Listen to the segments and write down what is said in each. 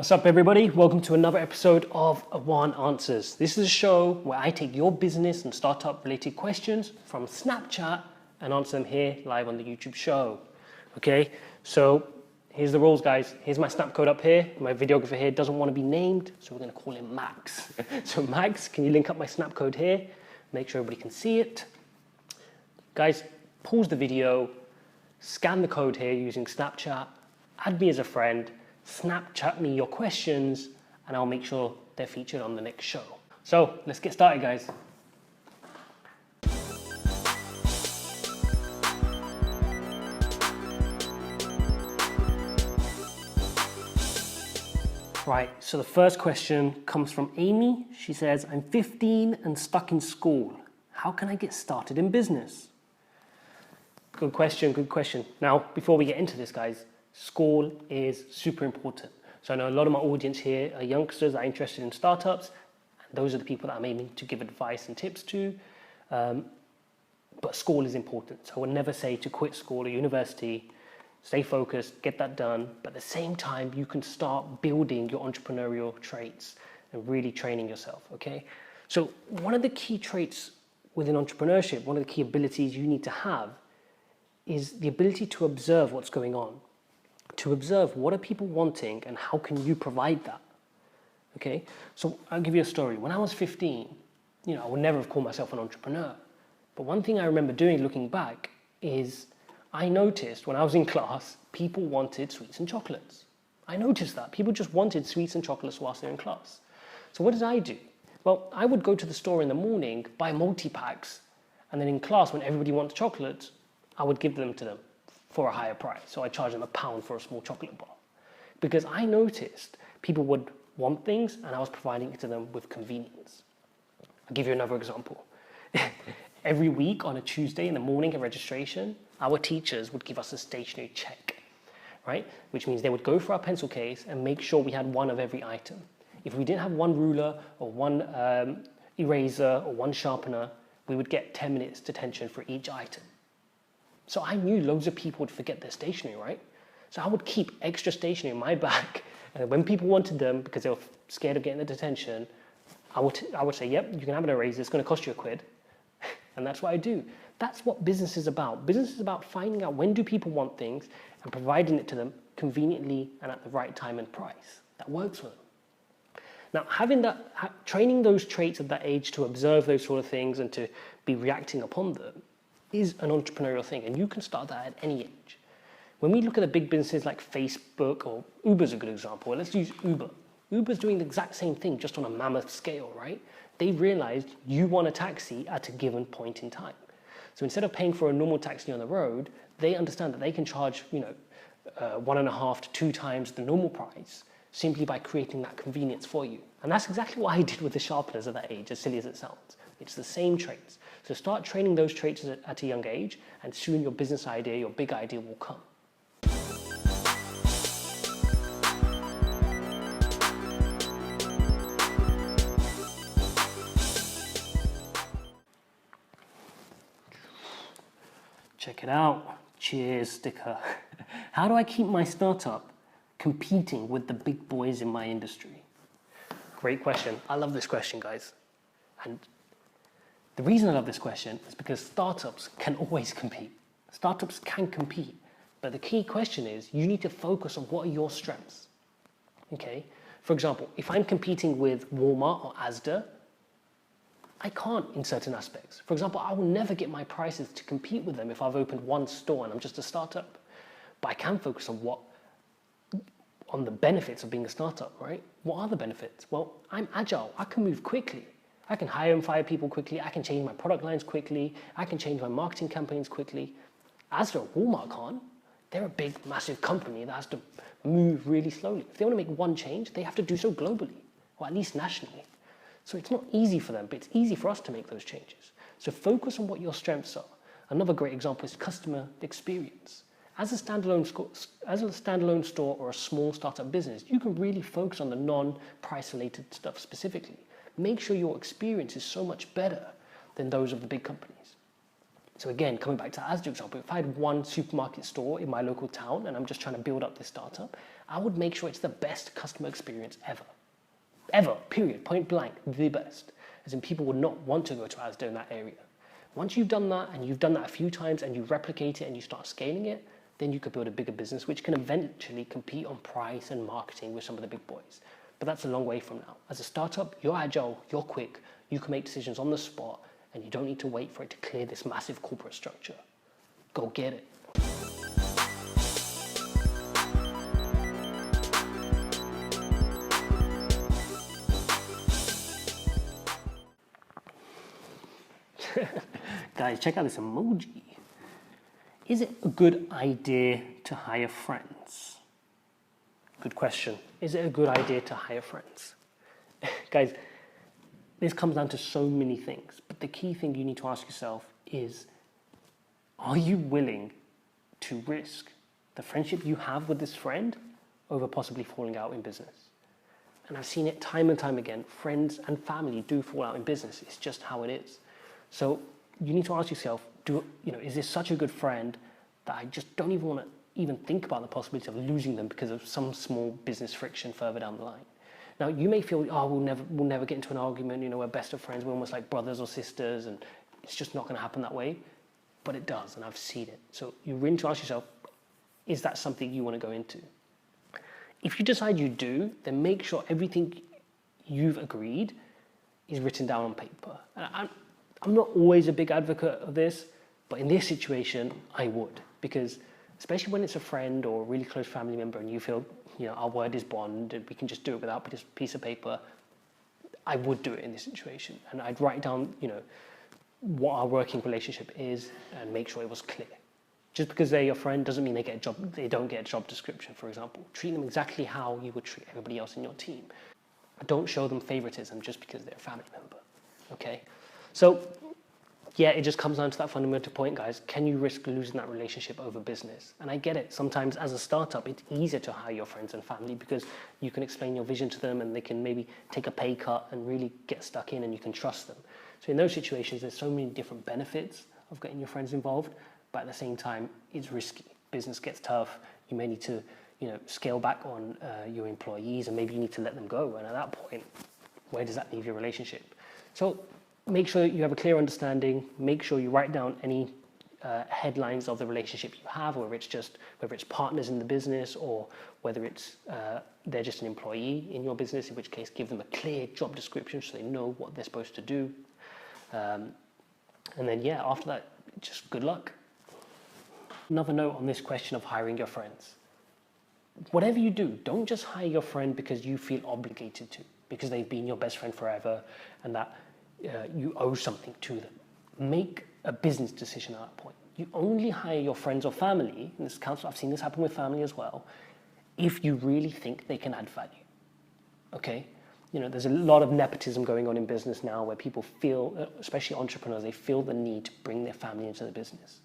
What's up, everybody? Welcome to another episode of Awan Answers. This is a show where I take your business and startup related questions from Snapchat and answer them here live on the YouTube show. Okay, so here's the rules, guys. Here's my snap code up here. My videographer here doesn't want to be named, so we're going to call him Max. So Max, can you link up my snap code here? Make sure everybody can see it. Guys, pause the video, scan the code here using Snapchat, add me as a friend, Snapchat me your questions, and I'll make sure they're featured on the next show. So let's get started, guys. Right, so the first question comes from Amy. She says, I'm 15 and stuck in school. How can I get started in business? Good question, good question. Now, before we get into this, guys, school is super important. So I know a lot of my audience here are youngsters that are interested in startups. And those are the people that I'm aiming to give advice and tips to. But school is important. So I would never say to quit school or university. Stay focused, get that done. But at the same time, you can start building your entrepreneurial traits and really training yourself, okay? So one of the key traits within entrepreneurship, one of the key abilities you need to have is the ability to observe what's going on. To observe what are people wanting and how can you provide that, okay? So I'll give you a story. When I was 15, I would never have called myself an entrepreneur. But one thing I remember doing looking back is I noticed when I was in class, people wanted sweets and chocolates. I noticed that. People just wanted sweets and chocolates whilst they're in class. So what did I do? Well, I would go to the store in the morning, buy multi-packs, and then in class, when everybody wanted chocolates, I would give them to them for a higher price. So I charged them £1 for a small chocolate bar. Because I noticed people would want things and I was providing it to them with convenience. I'll give you another example. Every week on a Tuesday in the morning at registration, our teachers would give us a stationery check, right? Which means they would go for our pencil case and make sure we had one of every item. If we didn't have one ruler or one eraser or one sharpener, we would get 10 minutes detention for each item. So I knew loads of people would forget their stationery, right? So I would keep extra stationery in my bag, and when people wanted them because they were scared of getting the detention, I would say, yep, you can have an eraser, it's going to cost you £1. And that's what I do. That's what business is about. Business is about finding out when do people want things and providing it to them conveniently and at the right time and price that works for them. Now, having that, training those traits at that age to observe those sort of things and to be reacting upon them is an entrepreneurial thing, and you can start that at any age. When we look at the big businesses like Facebook, or Uber's a good example. Let's use Uber. Uber's doing the exact same thing, just on a mammoth scale, right? They realized you want a taxi at a given point in time. So instead of paying for a normal taxi on the road, they understand that they can charge, 1.5 to 2 times the normal price simply by creating that convenience for you. And that's exactly what I did with the sharpeners at that age, as silly as it sounds. It's the same traits. So start training those traits at a young age, and soon your business idea, your big idea will come. Check it out. Cheers sticker. How do I keep my startup competing with the big boys in my industry? Great question. I love this question, guys. And the reason I love this question is because startups can always compete. Startups can compete. But the key question is you need to focus on what are your strengths. Okay? For example, if I'm competing with Walmart or Asda, I can't in certain aspects. For example, I will never get my prices to compete with them if I've opened one store and I'm just a startup. But I can focus on the benefits of being a startup, right? What are the benefits? Well, I'm agile. I can move quickly. I can hire and fire people quickly. I can change my product lines quickly. I can change my marketing campaigns quickly. Asda or Walmart can't. They're a big, massive company that has to move really slowly. If they want to make one change, they have to do so globally, or at least nationally. So it's not easy for them, but it's easy for us to make those changes. So focus on what your strengths are. Another great example is customer experience. As a standalone store or a small startup business, you can really focus on the non-price related stuff specifically. Make sure your experience is so much better than those of the big companies. So again, coming back to Asda example, if I had one supermarket store in my local town and I'm just trying to build up this startup, I would make sure it's the best customer experience ever. Ever, period, point blank, the best. As in, people would not want to go to Asda in that area. Once you've done that, and you've done that a few times, and you replicate it and you start scaling it, then you could build a bigger business which can eventually compete on price and marketing with some of the big boys. But that's a long way from now. As a startup, you're agile, you're quick, you can make decisions on the spot, and you don't need to wait for it to clear this massive corporate structure. Go get it. Guys, check out this emoji. Is it a good idea to hire friends? Good question. Is it a good idea to hire friends? Guys, this comes down to so many things, but the key thing you need to ask yourself is, are you willing to risk the friendship you have with this friend over possibly falling out in business? And I've seen it time and time again. Friends and family do fall out in business. It's just how it is. So you need to ask yourself, is this such a good friend that I just don't even want to even think about the possibility of losing them because of some small business friction further down the line? Now, you may feel, we'll never get into an argument, we're best of friends, we're almost like brothers or sisters, and it's just not going to happen that way. But it does, and I've seen it. So you really need to ask yourself, is that something you want to go into? If you decide you do, then make sure everything you've agreed is written down on paper. And I'm not always a big advocate of this, but in this situation, I would. Because especially when it's a friend or a really close family member and you feel, our word is bond and we can just do it without this piece of paper, I would do it in this situation. And I'd write down, what our working relationship is and make sure it was clear. Just because they're your friend doesn't mean they don't get a job description, for example. Treat them exactly how you would treat everybody else in your team. Don't show them favoritism just because they're a family member, okay? So, yeah, it just comes down to that fundamental point, guys. Can you risk losing that relationship over business? And I get it. Sometimes as a startup, it's easier to hire your friends and family because you can explain your vision to them and they can maybe take a pay cut and really get stuck in and you can trust them. So in those situations, there's so many different benefits of getting your friends involved, but at the same time, it's risky. Business gets tough. You may need to, scale back on your employees and maybe you need to let them go. And at that point, where does that leave your relationship? So make sure you have a clear understanding. Make sure you write down any headlines of the relationship you have, whether it's partners in the business or whether it's they're just an employee in your business, in which case give them a clear job description so they know what they're supposed to do. And then, after that, just good luck. Another note on this question of hiring your friends. Whatever you do, don't just hire your friend because you feel obligated to, because they've been your best friend forever and that you owe something to them. Make a business decision at that point. You only hire your friends or family, and this counts, I've seen this happen with family as well, if you really think they can add value, okay? There's a lot of nepotism going on in business now where people feel, especially entrepreneurs, they feel the need to bring their family into the business.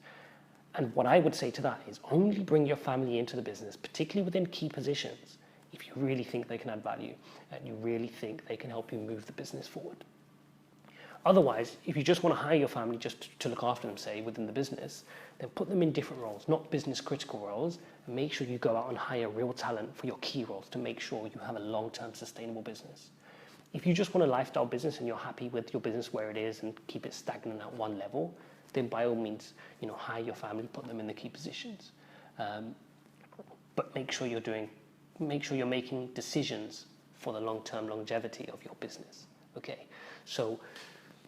And what I would say to that is only bring your family into the business, particularly within key positions, if you really think they can add value and you really think they can help you move the business forward. Otherwise, if you just want to hire your family just to look after them, say, within the business, then put them in different roles, not business critical roles, and make sure you go out and hire real talent for your key roles to make sure you have a long-term sustainable business. If you just want a lifestyle business and you're happy with your business where it is and keep it stagnant at one level, then by all means, hire your family, put them in the key positions. But make sure you're making decisions for the long-term longevity of your business, okay? So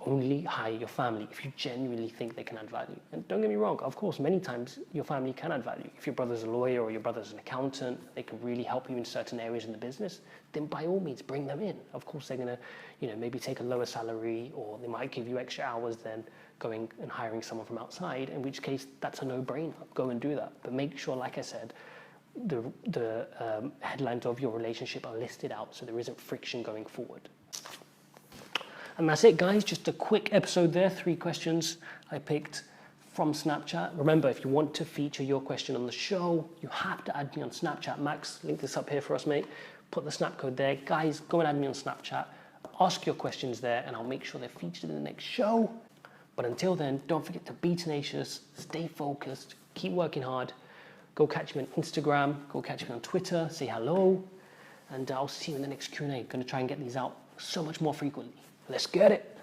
only hire your family if you genuinely think they can add value. And don't get me wrong, of course, many times your family can add value. If your brother's a lawyer or your brother's an accountant, they can really help you in certain areas in the business, then by all means, bring them in. Of course, they're gonna, maybe take a lower salary or they might give you extra hours than going and hiring someone from outside, in which case that's a no-brainer. Go and do that. But make sure, like I said, the headlines of your relationship are listed out so there isn't friction going forward. And that's it, guys. Just a quick episode there. 3 questions I picked from Snapchat. Remember, if you want to feature your question on the show, you have to add me on Snapchat. Max, link this up here for us, mate. Put the snap code there. Guys, go and add me on Snapchat. Ask your questions there, and I'll make sure they're featured in the next show. But until then, don't forget to be tenacious, stay focused, keep working hard. Go catch me on Instagram, go catch me on Twitter, say hello, and I'll see you in the next Q&A. Going to try and get these out so much more frequently. Let's get it.